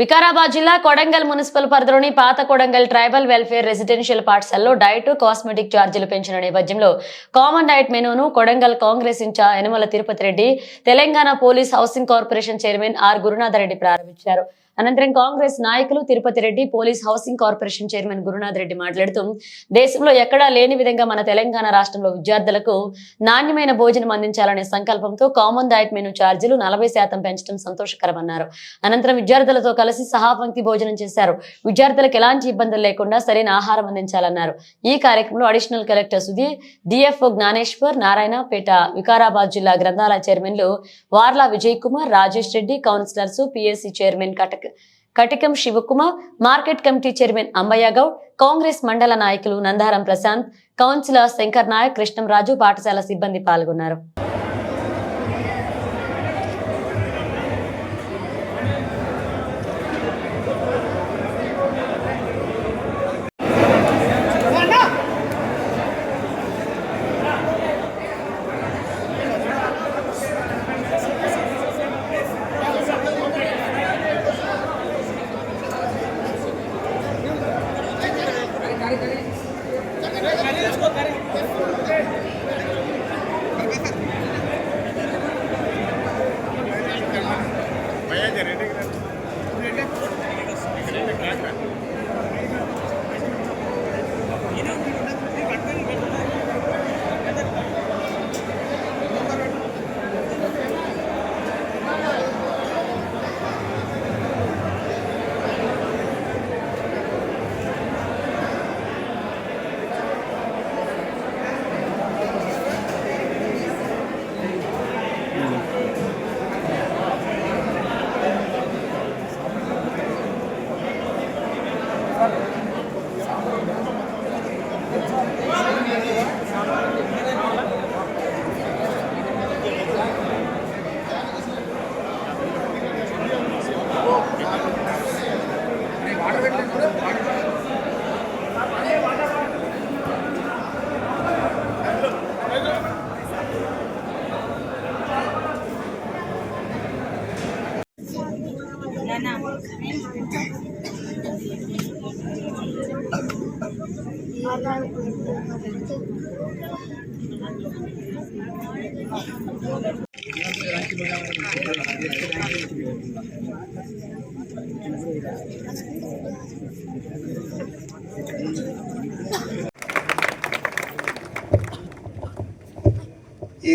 వికారాబాద్ జిల్లా కొడంగల్ మున్సిపల్ పరిధిలోని పాత కొడంగల్ ట్రైబల్ వెల్ఫేర్ రెసిడెన్షియల్ పాఠశాలలో డైట్ కాస్మెటిక్ ఛార్జీలు పెంచిన నేపథ్యంలో కామన్ డైట్ మెనూను Kodangal Congress incharge Yanamala Tirupati Reddy, Telangana police housing corporation chairman R Gurunatha Reddy ప్రారంభించారు. అనంతరం కాంగ్రెస్ నాయకులు Tirupati Reddy, police housing corporation chairman Gurunath Reddy మాట్లాడుతూ, దేశంలో ఎక్కడా లేని విధంగా మన తెలంగాణ రాష్ట్రంలో విద్యార్థులకు నాణ్యమైన భోజనం అందించాలనే సంకల్పంతో కామన్ డైట్ మెనూ ఛార్జీలు 40% పెంచడం సంతోషకరమన్నారు. అనంతరం విద్యార్థులతో కలిసి సహాపంక్తి భోజనం చేశారు. విద్యార్థులకు ఎలాంటి ఇబ్బందులు లేకుండా సరైన ఆహారం అందించాలన్నారు. ఈ కార్యక్రమంలో additional collector Sudheer, DFO Gnaneshwar, Narayanpet Vikarabad జిల్లా గ్రంథాలయ చైర్మన్లు Varla Vijay Kumar, Rajesh Reddy, councillors, PSC chairman Katikam Shivakumar, market committee chairman Ambaiah Goud, Congress మండల నాయకులు నందారం ప్రశాంత్, కౌన్సిలర్ శంకర్ నాయక్, కృష్ణంరాజు, పాఠశాల సిబ్బంది పాల్గొన్నారు.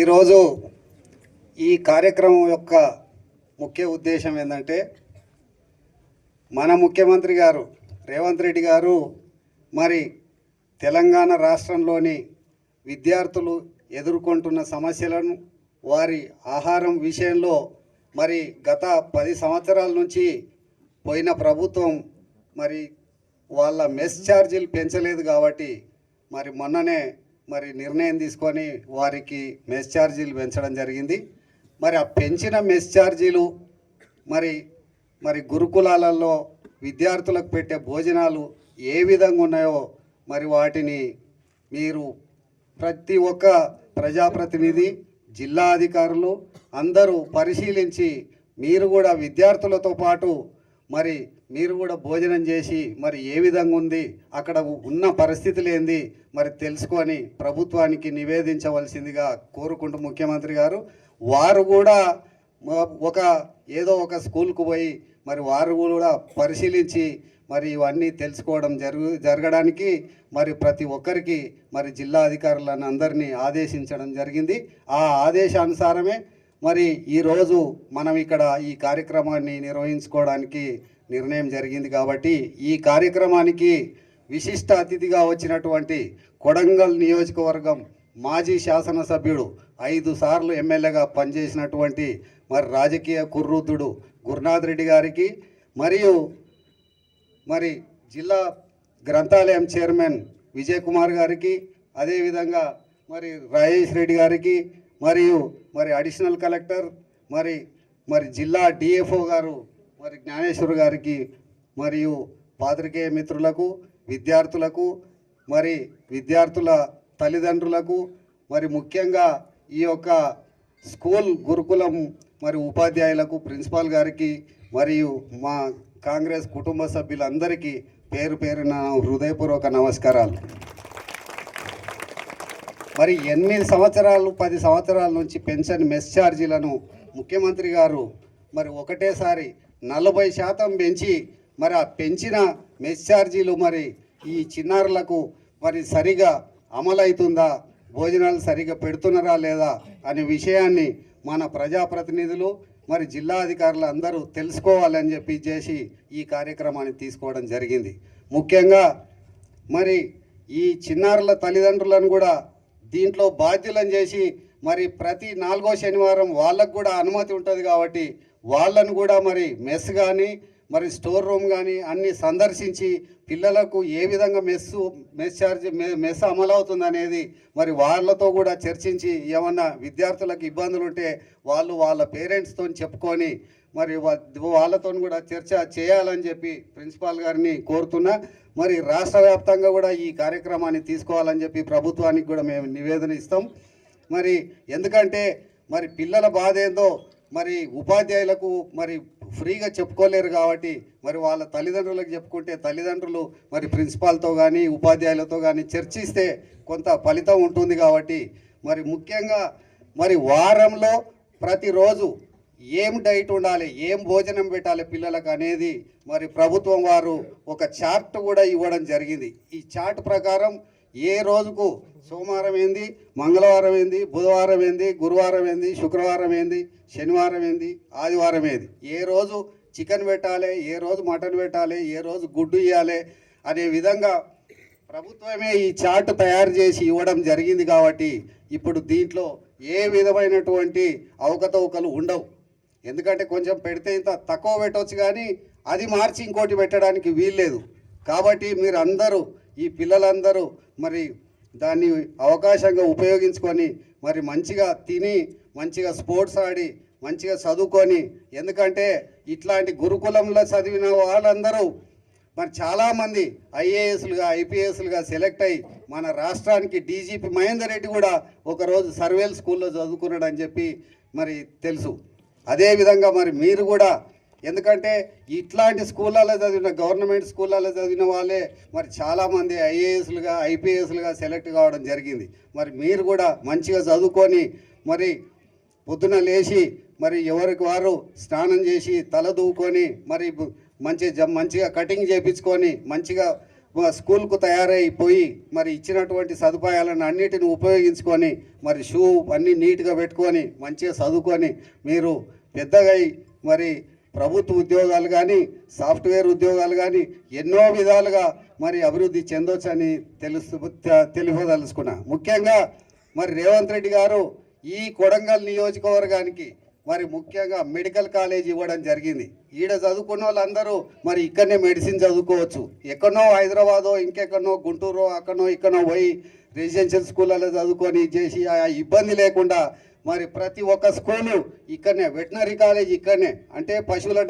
ఈరోజు ఈ కార్యక్రమం యొక్క ముఖ్య ఉద్దేశం ఏంటంటే, మన ముఖ్యమంత్రి గారు రేవంత్ రెడ్డి గారు మరి తెలంగాణ రాష్ట్రంలోని విద్యార్థులు ఎదుర్కొంటున్న సమస్యలను, వారి ఆహారం విషయంలో మరి గత 10 సంవత్సరాల నుంచి పోయిన ప్రభుత్వం మరి వాళ్ళ మెస్ ఛార్జీలు పెంచలేదు కాబట్టి మరి మొన్ననే మరి నిర్ణయం తీసుకొని వారికి మెస్ ఛార్జీలు పెంచడం జరిగింది. మరి ఆ పెంచిన మెస్ ఛార్జీలు మరి గురుకులాలలో విద్యార్థులకు పెట్టే భోజనాలు ఏ విధంగా ఉన్నాయో మరి వాటిని మీరు ప్రతి ఒక్క ప్రజాప్రతినిధి, జిల్లా అధికారులు అందరూ పరిశీలించి మీరు కూడా విద్యార్థులతో పాటు మరి మీరు కూడా భోజనం చేసి మరి ఏ విధంగా ఉంది, అక్కడ ఉన్న పరిస్థితులు ఏంది మరి తెలుసుకొని ప్రభుత్వానికి నివేదించవలసిందిగా కోరుకుంటూ ముఖ్యమంత్రి గారు వారు కూడా ఏదో ఒక స్కూల్కు పోయి మరి వారు కూడా పరిశీలించి మరి ఇవన్నీ తెలుసుకోవడం జరగడానికి మరి ప్రతి ఒక్కరికి మరి జిల్లా అధికారులను అందరినీ ఆదేశించడం జరిగింది. ఆ ఆదేశానుసారమే మరి ఈరోజు మనం ఇక్కడ ఈ కార్యక్రమాన్ని నిర్వహించుకోవడానికి నిర్ణయం జరిగింది. కాబట్టి ఈ కార్యక్రమానికి విశిష్ట అతిథిగా వచ్చినటువంటి కొడంగల్ నియోజకవర్గం మాజీ శాసనసభ్యుడు, 5 సార్లు ఎమ్మెల్యేగా పనిచేసినటువంటి మరి రాజకీయ కుర్రూతుడు గురునాథ్ రెడ్డి గారికి, మరియు మరి జిల్లా గ్రంథాలయం చైర్మన్ విజయ్ కుమార్ గారికి, అదేవిధంగా మరి రాజేష్ రెడ్డి గారికి, మరియు మరి అడిషనల్ కలెక్టర్ మరి జిల్లా డిఎఫ్ఓ గారు మరి జ్ఞానేశ్వర్ గారికి, మరియు పాత్రికేయ మిత్రులకు, విద్యార్థులకు, మరి విద్యార్థుల తల్లిదండ్రులకు, మరి ముఖ్యంగా ఈ యొక్క స్కూల్ గురుకులం మరి ఉపాధ్యాయులకు, ప్రిన్సిపాల్ గారికి, మరియు మా కాంగ్రెస్ కుటుంబ సభ్యులందరికీ పేరు పేరున హృదయపూర్వక నమస్కారాలు. మరి 8 సంవత్సరాలు 10 సంవత్సరాల నుంచి పెన్షన్ మెస్ ఛార్జీలను ముఖ్యమంత్రి గారు మరి ఒకటేసారి 40% పెంచి మరి ఆ పెంచిన మెస్ ఛార్జీలు మరి ఈ చిన్నారులకు మరి సరిగా అమలవుతుందా, భోజనాలు సరిగా పెడుతున్నారా లేదా అనే విషయాన్ని మన ప్రజాప్రతినిధులు మరి జిల్లా అధికారులు అందరూ తెలుసుకోవాలని చెప్పి చేసి ఈ కార్యక్రమాన్ని తీసుకోవడం జరిగింది. ముఖ్యంగా మరి ఈ చిన్నారుల తల్లిదండ్రులను కూడా దీంట్లో బాధ్యులను చేసి మరి ప్రతి 4వ శనివారం వాళ్ళకు కూడా అనుమతి ఉంటుంది కాబట్టి వాళ్ళను కూడా మరి మెస్ కానీ మరి స్టోర్ రూమ్ కానీ అన్నీ సందర్శించి పిల్లలకు ఏ విధంగా మెస్ అమలవుతుంది అనేది మరి వాళ్ళతో కూడా చర్చించి ఏమన్నా విద్యార్థులకు ఇబ్బందులు ఉంటే వాళ్ళు వాళ్ళ పేరెంట్స్తో చెప్పుకొని మరి వాళ్ళతో కూడా చర్చ చేయాలని చెప్పి ప్రిన్సిపాల్ గారిని కోరుతున్నా. మరి రాష్ట్ర వ్యాప్తంగా కూడా ఈ కార్యక్రమాన్ని తీసుకోవాలని చెప్పి ప్రభుత్వానికి కూడా మేము నివేదన ఇస్తాం. మరి ఎందుకంటే మరి పిల్లల బాధ ఏందో మరి ఉపాధ్యాయులకు మరి ఫ్రీగా చెప్పుకోలేరు కాబట్టి మరి వాళ్ళ తల్లిదండ్రులకు చెప్పుకుంటే తల్లిదండ్రులు మరి ప్రిన్సిపాల్తో కానీ ఉపాధ్యాయులతో కానీ చర్చిస్తే కొంత ఫలితం ఉంటుంది కాబట్టి మరి ముఖ్యంగా మరి వారంలో ప్రతిరోజు ఏం డైట్ ఉండాలి, ఏం భోజనం పెట్టాలి పిల్లలకు అనేది మరి ప్రభుత్వం వారు ఒక చార్ట్ కూడా ఇవ్వడం జరిగింది. ఈ చార్ట్ ప్రకారం ఏ రోజుకు సోమవారం ఏంది, మంగళవారం ఏంది, బుధవారం ఏంది, గురువారం ఏంది, శుక్రవారం ఏంది, శనివారం ఏంది, ఆదివారం ఏంది, ఏ రోజు చికెన్ పెట్టాలి, ఏ రోజు మటన్ పెట్టాలి, ఏ రోజు గుడ్డు ఇవ్వాలి అనే విధంగా ప్రభుత్వమే ఈ చార్ట్ తయారు చేసి ఇవ్వడం జరిగింది. కాబట్టి ఇప్పుడు దీంట్లో ఏ విధమైనటువంటి అవకతవకలు ఉండవు. ఎందుకంటే కొంచెం పెడితే ఇంత తక్కువ పెట్టవచ్చు కానీ అది మార్చి ఇంకోటి పెట్టడానికి వీల్లేదు. కాబట్టి మీరు అందరూ ఈ పిల్లలందరూ మరి దాన్ని అవకాశంగా ఉపయోగించుకొని మరి మంచిగా తిని మంచిగా స్పోర్ట్స్ ఆడి మంచిగా చదువుకొని, ఎందుకంటే ఇట్లాంటి గురుకులంలో చదివిన వాళ్ళందరూ మరి చాలామంది ఐఏఎస్లుగా ఐపీఎస్లుగా సెలెక్ట్ అయ్యి మన రాష్ట్రానికి డీజీపీ మహేందర్ రెడ్డి కూడా ఒకరోజు సర్వేల్ స్కూల్లో చదువుకున్నాడు అని చెప్పి మరి తెలుసు. అదేవిధంగా మరి మీరు కూడా, ఎందుకంటే ఇట్లాంటి స్కూళ్ళలో చదివిన గవర్నమెంట్ స్కూళ్ళలో చదివిన వాళ్ళే మరి చాలామంది ఐఏఎస్లుగా ఐపీఎస్లుగా సెలెక్ట్ కావడం జరిగింది. మరి మీరు కూడా మంచిగా చదువుకొని మరి పొద్దున లేచి మరి ఎవరికి వారు స్నానం చేసి తల దూకొని మరి మంచిగా కటింగ్ చేయించుకొని మంచిగా స్కూల్కు తయారైపోయి మరి ఇచ్చినటువంటి సదుపాయాలను అన్నిటిని ఉపయోగించుకొని మరి షూ అన్నీ నీట్గా పెట్టుకొని మంచిగా చదువుకొని మీరు పెద్దగా మరి ప్రభుత్వ ఉద్యోగాలు కానీ సాఫ్ట్వేర్ ఉద్యోగాలు కానీ ఎన్నో విధాలుగా మరి అభివృద్ధి చెందొచ్చని తెలియదలుచుకున్నా. ముఖ్యంగా మరి రేవంత్ రెడ్డి గారు ఈ కొడంగల్ నియోజకవర్గానికి మరి ముఖ్యంగా మెడికల్ కాలేజ్ ఇవ్వడం జరిగింది. ఈడ చదువుకున్న వాళ్ళందరూ మరి ఇక్కడనే మెడిసిన్ చదువుకోవచ్చు. ఎక్కడనో హైదరాబాదో ఇంకెక్కడనో గుంటూరు అక్కడనో ఇక్కడనో పోయి రెసిడెన్షియల్ స్కూళ్ళలో చదువుకొని చేసి ఆ ఇబ్బంది లేకుండా మరి ప్రతి ఒక్క స్కూలు ఇక్కడనే, వెటనరీ కాలేజ్ ఇక్కడనే, అంటే పశువుల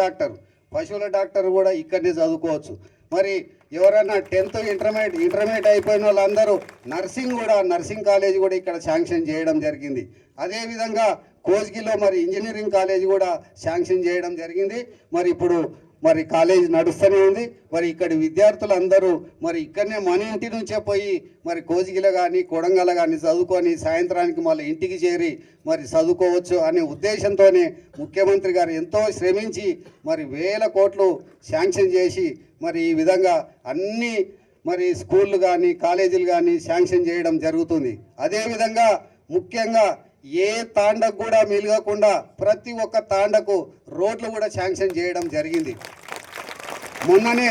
డాక్టర్ కూడా ఇక్కడనే చదువుకోవచ్చు. మరి ఎవరైనా 10th ఇంటర్మీడియట్ అయిపోయిన వాళ్ళందరూ నర్సింగ్ కాలేజ్ కూడా ఇక్కడ శాంక్షన్ చేయడం జరిగింది. అదేవిధంగా కోస్గిలో మరి ఇంజనీరింగ్ కాలేజ్ కూడా శాంక్షన్ చేయడం జరిగింది. మరి ఇప్పుడు మరి కాలేజ్ నడుస్తూనే ఉంది. మరి ఇక్కడి విద్యార్థులందరూ మరి ఇక్కడనే మన ఇంటి నుంచే పోయి మరి కోజిగిల కానీ కొడంగల్ కానీ చదువుకొని సాయంత్రానికి మళ్ళీ ఇంటికి చేరి మరి చదువుకోవచ్చు అనే ఉద్దేశంతోనే ముఖ్యమంత్రి గారు ఎంతో శ్రమించి మరి 1000 కోట్లు శాంక్షన్ చేసి మరి ఈ విధంగా అన్ని మరి స్కూళ్ళు కానీ కాలేజీలు కానీ శాంక్షన్ చేయడం జరుగుతుంది. అదేవిధంగా ముఖ్యంగా ఏ తాండకు కూడా మిలగకుండా ప్రతి ఒక్క తాండకు రోడ్లు కూడా శాంక్షన్ చేయడం జరిగింది. మొన్ననే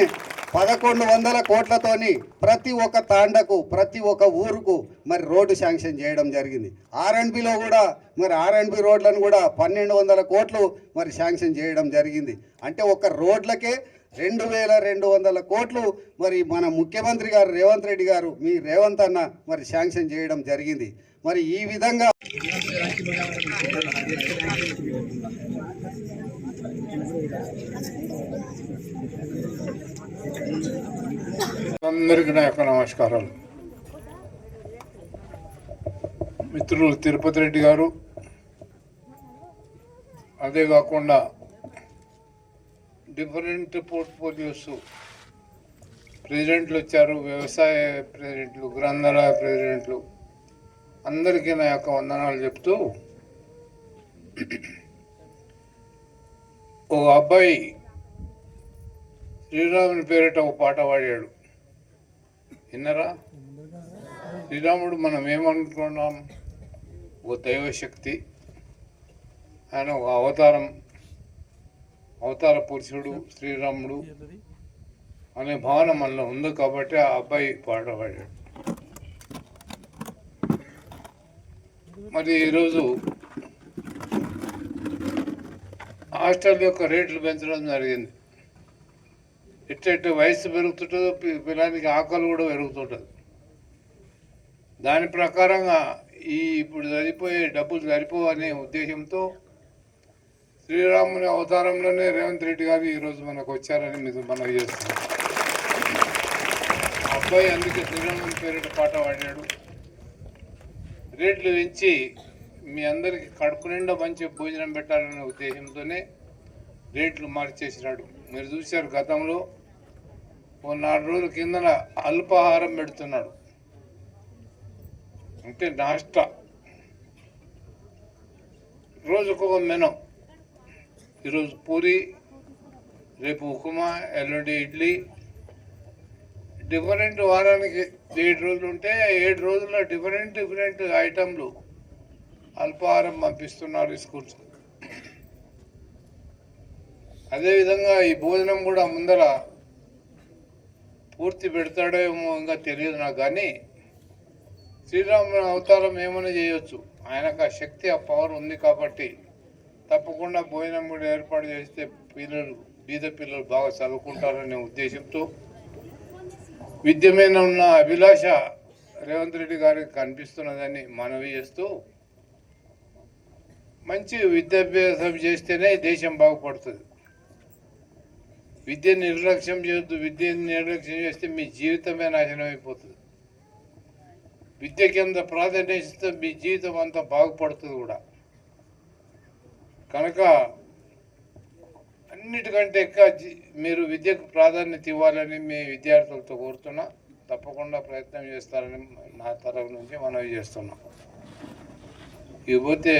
1100 కోట్లతోని ప్రతి ఒక్క తాండకు ప్రతి ఒక్క ఊరుకు మరి రోడ్డు శాంక్షన్ చేయడం జరిగింది. ఆర్ఎండ్బిలో కూడా మరి ఆర్ఎండ్బి రోడ్లను కూడా 1200 కోట్లు మరి శాంక్షన్ చేయడం జరిగింది. అంటే ఒక్క రోడ్లకే 2200 కోట్లు మరి మన ముఖ్యమంత్రి గారు రేవంత్ రెడ్డి గారు మీ రేవంత్ అన్న మరి శాంక్షన్ చేయడం జరిగింది. మరి ఈ విధంగా అందరికీ నా యొక్క నమస్కారాలు. మిత్రులు తిరుపతి రెడ్డి గారు, అదే కాకుండా డిఫరెంట్ పోర్ట్ఫోలియోస్ ప్రెసిడెంట్లు వచ్చారు, వ్యవసాయ ప్రెసిడెంట్లు, గ్రంథాలయ ప్రెసిడెంట్లు, అందరికీ నా యొక్క వందనాలు చెప్తూ, ఒక అబ్బాయి శ్రీరాముని పేరిట ఒక పాట పాడాడు, విన్నరా? శ్రీరాముడు మనం ఏమనుకున్నాం? ఒక దైవశక్తి, ఆయన ఒక అవతార పురుషుడు శ్రీరాముడు అనే భావన మనలో ఉంది కాబట్టి ఆ అబ్బాయి పాట పాడాడు. మరి ఈరోజు హాస్టల్ యొక్క రేట్లు పెంచడం జరిగింది. ఎట్టు వయసు పెరుగుతుంటుందో పిల్లలకి ఆకలి కూడా పెరుగుతుంటుంది. దాని ప్రకారంగా ఇప్పుడు సరిపోయే డబ్బులు సరిపోవనే ఉద్దేశంతో శ్రీరాముని అవతారంలోనే రేవంత్ రెడ్డి గారు ఈరోజు మనకు వచ్చారని మీరు మనం చేస్తున్నాం. అబ్బాయి అందుకే శ్రీరాముని పేరిట పాట పాడాడు. రేట్లు పెంచి మీ అందరికీ కడుపు నిండా మంచి భోజనం పెట్టాలనే ఉద్దేశంతోనే రేట్లు మార్చేసినాడు. మీరు చూశారు, గతంలో ఓ 4 రోజుల కిందన అల్పాహారం పెడుతున్నాడు, అంటే నాష్టా, రోజుకొక మెను. ఈరోజు పూరి, రేపు ఉప్మా, ఎల్లుండి ఇడ్లీ, డిఫరెంట్. వారానికి 7 రోజులు ఉంటే 7 రోజుల్లో డిఫరెంట్ ఐటమ్లు అల్పాహారం పంపిస్తున్నారు స్కూల్స్. అదేవిధంగా ఈ భోజనం కూడా ముందర పూర్తి పెడతాడో ఏమో ఇంకా తెలియదు నాకు, కానీ శ్రీరాముని అవతారం ఏమైనా చేయొచ్చు. ఆయనకు ఆ శక్తి, ఆ పవర్ ఉంది కాబట్టి తప్పకుండా భోజనం కూడా ఏర్పాటు చేస్తే బీద పిల్లలు బాగా చదువుకుంటారనే ఉద్దేశంతో విద్య మీద ఉన్న అభిలాష రేవంత్ రెడ్డి గారికి కనిపిస్తున్నదని మనవి చేస్తూ, మంచి విద్యాభ్యాసం చేస్తేనే దేశం బాగుపడుతుంది. విద్యను నిర్లక్ష్యం చేయొద్దు. విద్యను నిర్లక్ష్యం చేస్తే మీ జీవితమే నాశనం అయిపోతుంది. విద్యకి ఎంత ప్రాధాన్యత ఇస్తే మీ జీవితం అంతా బాగుపడుతుంది కూడా. కనుక అన్నిటికంటే ఎక్కువ మీరు విద్యకు ప్రాధాన్యత ఇవ్వాలని మీ విద్యార్థులతో కోరుతున్నా. తప్పకుండా ప్రయత్నం చేస్తారని నా తరఫు నుంచి మనవి చేస్తున్నాం. ఇకపోతే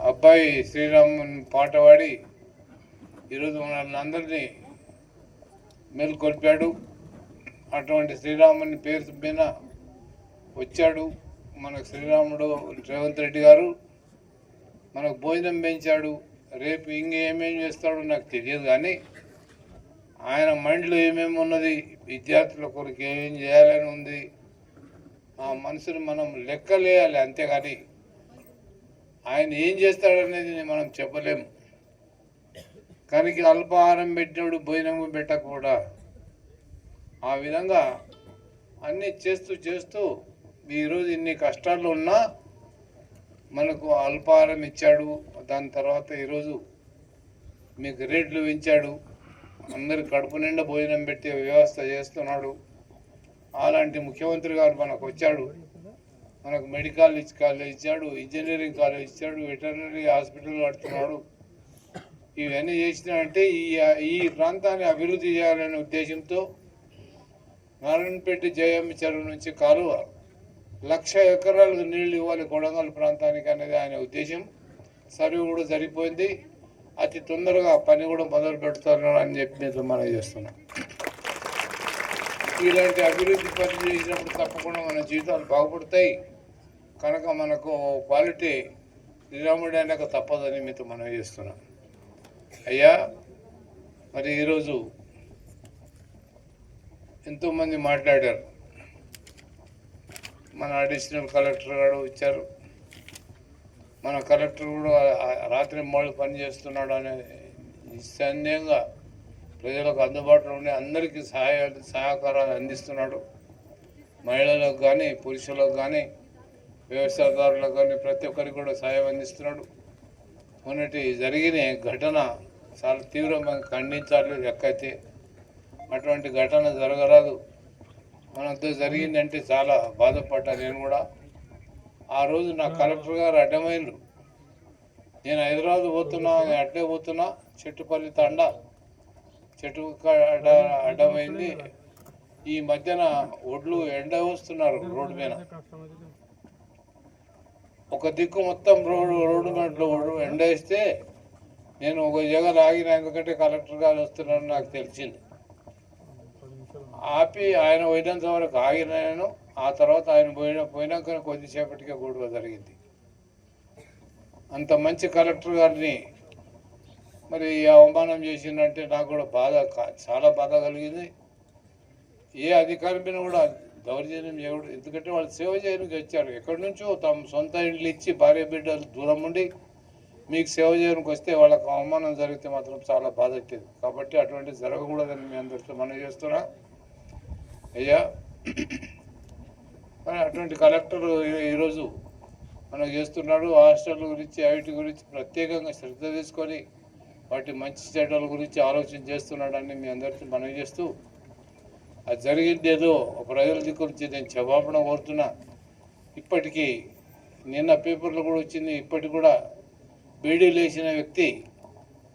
అబ్బాయి శ్రీరాముని పాట పాడి ఈరోజు మనల్ని అందరినీ మేల్కొల్పాడు. అటువంటి శ్రీరాముని పేరు మీద వచ్చాడు మనకు శ్రీరాముడు రేవంత్ రెడ్డి గారు. మనకు భోజనం పెంచాడు. రేపు ఇంకేమేం చేస్తాడో నాకు తెలియదు, కానీ ఆయన మైండ్లో ఏమేమి ఉన్నది, విద్యార్థుల కొరకు ఏమేం చేయాలని ఉంది, ఆ మనసును మనం లెక్కలేయాలి. అంతేగాని ఆయన ఏం చేస్తాడనేది మనం చెప్పలేము. కానీ అల్పాహారం పెట్టినాడు, భోజనం పెట్టకుండా, ఆ విధంగా అన్నీ చేస్తూ ఈరోజు ఇన్ని కష్టాలు ఉన్నా మనకు అల్పాహారం ఇచ్చాడు. దాని తర్వాత ఈరోజు మీకు రేట్లు పెంచాడు, అందరు కడుపు నిండా భోజనం పెట్టే వ్యవస్థ చేస్తున్నాడు. అలాంటి ముఖ్యమంత్రి గారు మనకు వచ్చాడు. మనకు మెడికల్ కాలేజ్ ఇచ్చాడు, ఇంజనీరింగ్ కాలేజ్ ఇచ్చాడు, వెటర్నరీ హాస్పిటల్ కడుతున్నాడు. ఇవన్నీ చేసినాడంటే ఈ ప్రాంతాన్ని అభివృద్ధి చేయాలనే ఉద్దేశంతో నారాయణపేట జయమ్మ చెరువు నుంచి కాలువ 1,00,000 ఎకరాలకు నీళ్లు ఇవ్వాలి కొడంగల్ ప్రాంతానికి అనేది ఆయన ఉద్దేశం. సర్వే కూడా సరిపోయింది. అతి తొందరగా పని కూడా మొదలు పెడతారు అని చెప్పి మనం చేస్తున్నాం. ఇలాంటి అభివృద్ధి పని చేసినప్పుడు తప్పకుండా మన జీవితాలు బాగుపడతాయి. కనుక మనకు క్వాలిటీ శ్రీరాముడు అయినాక తప్పదని మీతో మనం చేస్తున్నాం. అయ్యా, మరి ఈరోజు ఎంతోమంది మాట్లాడారు. మన అడిషనల్ కలెక్టర్ గారు వచ్చారు. మన కలెక్టర్ కూడా రాత్రి మూడు పని చేస్తున్నాడు అనే నిస్సందేహంగా ప్రజలకు అందుబాటులో ఉండే అందరికీ సహకారాలు అందిస్తున్నాడు. మహిళలకు కానీ, పురుషులకు కానీ, వ్యవసాయదారులకు కానీ ప్రతి ఒక్కరికి కూడా సహాయం అందిస్తున్నాడు. మొన్నటి జరిగిన ఘటన చాలా తీవ్రంగా ఖండించాలి. లెక్కైతే అటువంటి ఘటన జరగరాదు. మనతో జరిగిందంటే చాలా బాధపడ్డా నేను కూడా. ఆ రోజు నా కలెక్టర్ గారు అడ్డమైనరు. నేను హైదరాబాద్ పోతున్నా, అట్లే పోతున్నా, చెట్టుపల్లి తండ చెట్టు అడ్డమైంది. ఈ మధ్యన ఒడ్లు ఎండ వస్తున్నారు రోడ్డు మీద. ఒక దిక్కు మొత్తం రోడ్డు మీద ఎండ వేస్తే నేను ఒక జగన్ ఆగిన, ఎందుకంటే కలెక్టర్ గారు వస్తున్నారని నాకు తెలిసింది. ఆపి ఆయన పోయినంత వరకు ఆగిన నేను. ఆ తర్వాత ఆయన పోయినాక కొద్దిసేపటికే గొడవ జరిగింది. అంత మంచి కలెక్టర్ గారిని మరి అవమానం చేసిందంటే నాకు కూడా చాలా బాధ కలిగింది. ఏ అధికారి మీద కూడా దౌర్జన్యం చేయకూడదు, ఎందుకంటే వాళ్ళు సేవ చేయడానికి వచ్చారు. ఎక్కడి నుంచో తమ సొంత ఇళ్ళు ఇచ్చి భార్య బిడ్డలు దూరం ఉండి మీకు సేవ చేయడానికి వస్తే వాళ్ళకు అవమానం జరిగితే మాత్రం చాలా బాధ అవుతుంది. కాబట్టి అటువంటి జరగకూడదని మీ అందరితో మనం చేస్తున్నా. అయ్యా, అటువంటి కలెక్టర్ ఈరోజు మనం చేస్తున్నాడు. హాస్టల్ గురించి వాటి గురించి ప్రత్యేకంగా శ్రద్ధ తీసుకొని వాటి మంచి చెడ్డల గురించి ఆలోచన చేస్తున్నాడని మీ అందరికీ మనవి చేస్తూ, అది జరిగింది ఏదో ప్రజల గురించి నేను క్షమాపణ కోరుతున్నా. ఇప్పటికీ నిన్న పేపర్లో కూడా వచ్చింది, ఇప్పటికి కూడా బీడీలు వేసిన వ్యక్తి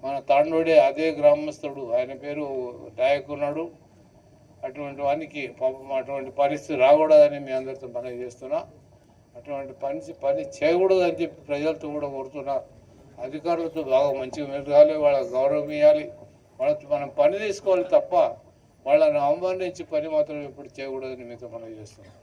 మన తాండోడే, అదే గ్రామస్తుడు, ఆయన పేరు నాయకున్నాడు. అటువంటి వానికి పాపం అటువంటి పరిస్థితి రాకూడదని మీ అందరితో మనవి చేస్తున్నా. అటువంటి పని చేయకూడదని చెప్పి ప్రజలతో కూడా కోరుతున్నా. అధికారులతో బాగా మంచిగా మెలగాలి, వాళ్ళకి గౌరవం ఇవ్వాలి, వాళ్ళతో మనం పని తీసుకోవాలి తప్ప వాళ్ళని అవమానించి పని మాత్రం ఎప్పుడు చేయకూడదని మీతో మనవి చేస్తున్నాం.